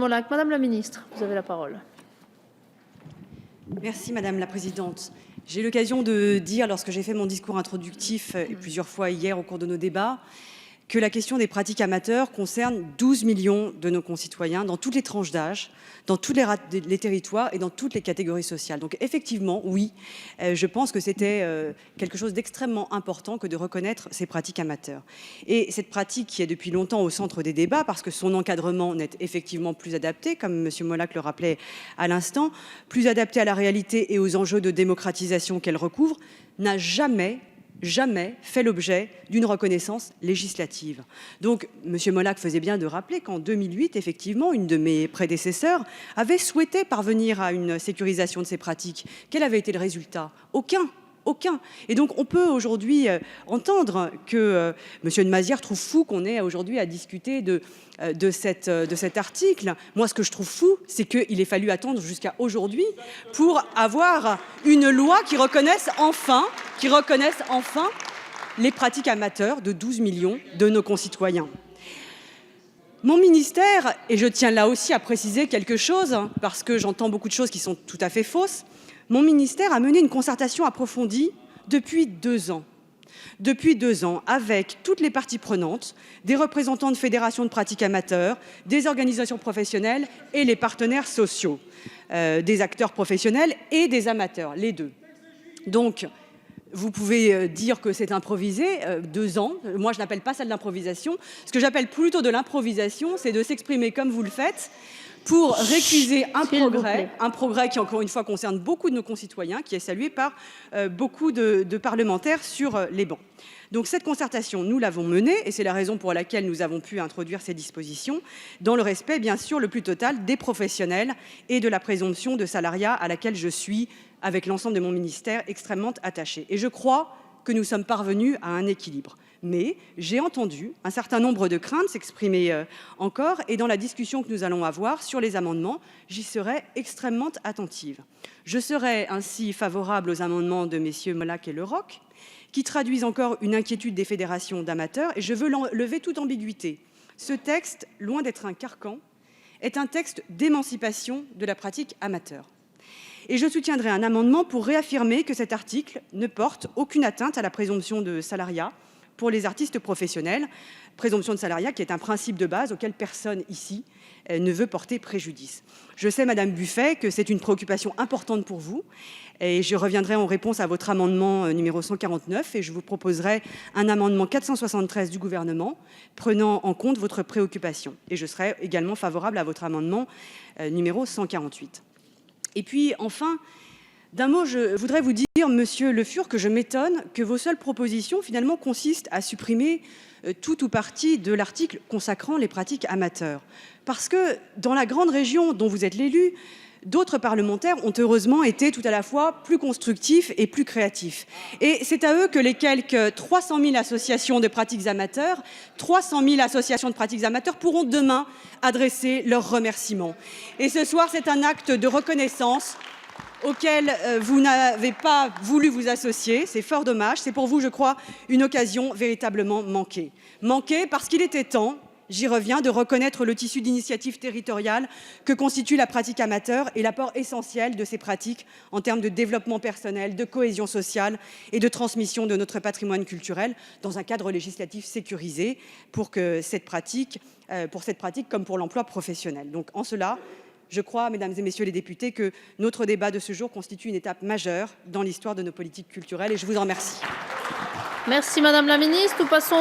Molac. Madame la ministre, vous avez la parole. Merci Madame la Présidente. J'ai eu l'occasion de dire, lorsque j'ai fait mon discours introductif et plusieurs fois hier au cours de nos débats, que la question des pratiques amateurs concerne 12 millions de nos concitoyens dans toutes les tranches d'âge, dans tous les territoires et dans toutes les catégories sociales. Donc effectivement, oui, je pense que c'était quelque chose d'extrêmement important que de reconnaître ces pratiques amateurs. Et cette pratique qui est depuis longtemps au centre des débats, parce que son encadrement n'est effectivement plus adapté, comme M. Molac le rappelait à l'instant, plus adapté à la réalité et aux enjeux de démocratisation qu'elle recouvre, n'a jamais fait l'objet d'une reconnaissance législative. Donc, M. Molac faisait bien de rappeler qu'en 2008, effectivement, une de mes prédécesseurs avait souhaité parvenir à une sécurisation de ces pratiques. Quel avait été le résultat? Aucun. Et donc, on peut aujourd'hui entendre que M. de Mazières trouve fou qu'on ait aujourd'hui à discuter de cet article. Moi, ce que je trouve fou, c'est qu'il ait fallu attendre jusqu'à aujourd'hui pour avoir une loi qui reconnaisse enfin les pratiques amateurs de 12 millions de nos concitoyens. Mon ministère, et je tiens là aussi à préciser quelque chose, parce que j'entends beaucoup de choses qui sont tout à fait fausses, mon ministère a mené une concertation approfondie depuis 2 ans. Depuis 2 ans, avec toutes les parties prenantes, des représentants de fédérations de pratiques amateurs, des organisations professionnelles et les partenaires sociaux, des acteurs professionnels et des amateurs, les deux. Donc, vous pouvez dire que c'est improvisé, 2 ans. Moi, je n'appelle pas ça de l'improvisation. Ce que j'appelle plutôt de l'improvisation, c'est de s'exprimer comme vous le faites pour récuser un progrès qui, encore une fois, concerne beaucoup de nos concitoyens, qui est salué par beaucoup de parlementaires sur les bancs. Donc cette concertation, nous l'avons menée, et c'est la raison pour laquelle nous avons pu introduire ces dispositions, dans le respect, bien sûr, le plus total des professionnels et de la présomption de salariat à laquelle je suis, avec l'ensemble de mon ministère, extrêmement attachée. Et je crois que nous sommes parvenus à un équilibre. Mais j'ai entendu un certain nombre de craintes s'exprimer encore, et dans la discussion que nous allons avoir sur les amendements, j'y serai extrêmement attentive. Je serai ainsi favorable aux amendements de messieurs Molac et Leroc, qui traduisent encore une inquiétude des fédérations d'amateurs, et je veux lever toute ambiguïté. Ce texte, loin d'être un carcan, est un texte d'émancipation de la pratique amateur. Et je soutiendrai un amendement pour réaffirmer que cet article ne porte aucune atteinte à la présomption de salariat pour les artistes professionnels, présomption de salariat qui est un principe de base auquel personne ici ne veut porter préjudice. Je sais, Madame Buffet, que c'est une préoccupation importante pour vous, et je reviendrai en réponse à votre amendement numéro 149, et je vous proposerai un amendement 473 du gouvernement prenant en compte votre préoccupation. Et je serai également favorable à votre amendement numéro 148. Et puis, enfin, d'un mot, je voudrais vous dire, Monsieur Le Fur, que je m'étonne que vos seules propositions, finalement, consistent à supprimer tout ou partie de l'article consacrant les pratiques amateurs. Parce que, dans la grande région dont vous êtes l'élu, d'autres parlementaires ont heureusement été tout à la fois plus constructifs et plus créatifs. Et c'est à eux que les quelques 300 000 associations de pratiques amateurs, 300 000 associations de pratiques amateurs pourront demain adresser leurs remerciements. Et ce soir, c'est un acte de reconnaissance auquel vous n'avez pas voulu vous associer. C'est fort dommage. C'est pour vous, je crois, une occasion véritablement manquée. Manquée parce qu'il était temps, j'y reviens, de reconnaître le tissu d'initiatives territoriales que constitue la pratique amateur et l'apport essentiel de ces pratiques en termes de développement personnel, de cohésion sociale et de transmission de notre patrimoine culturel dans un cadre législatif sécurisé pour cette pratique comme pour l'emploi professionnel. Donc en cela, je crois, mesdames et messieurs les députés, que notre débat de ce jour constitue une étape majeure dans l'histoire de nos politiques culturelles, et je vous en remercie. Merci Madame la ministre. Nous passons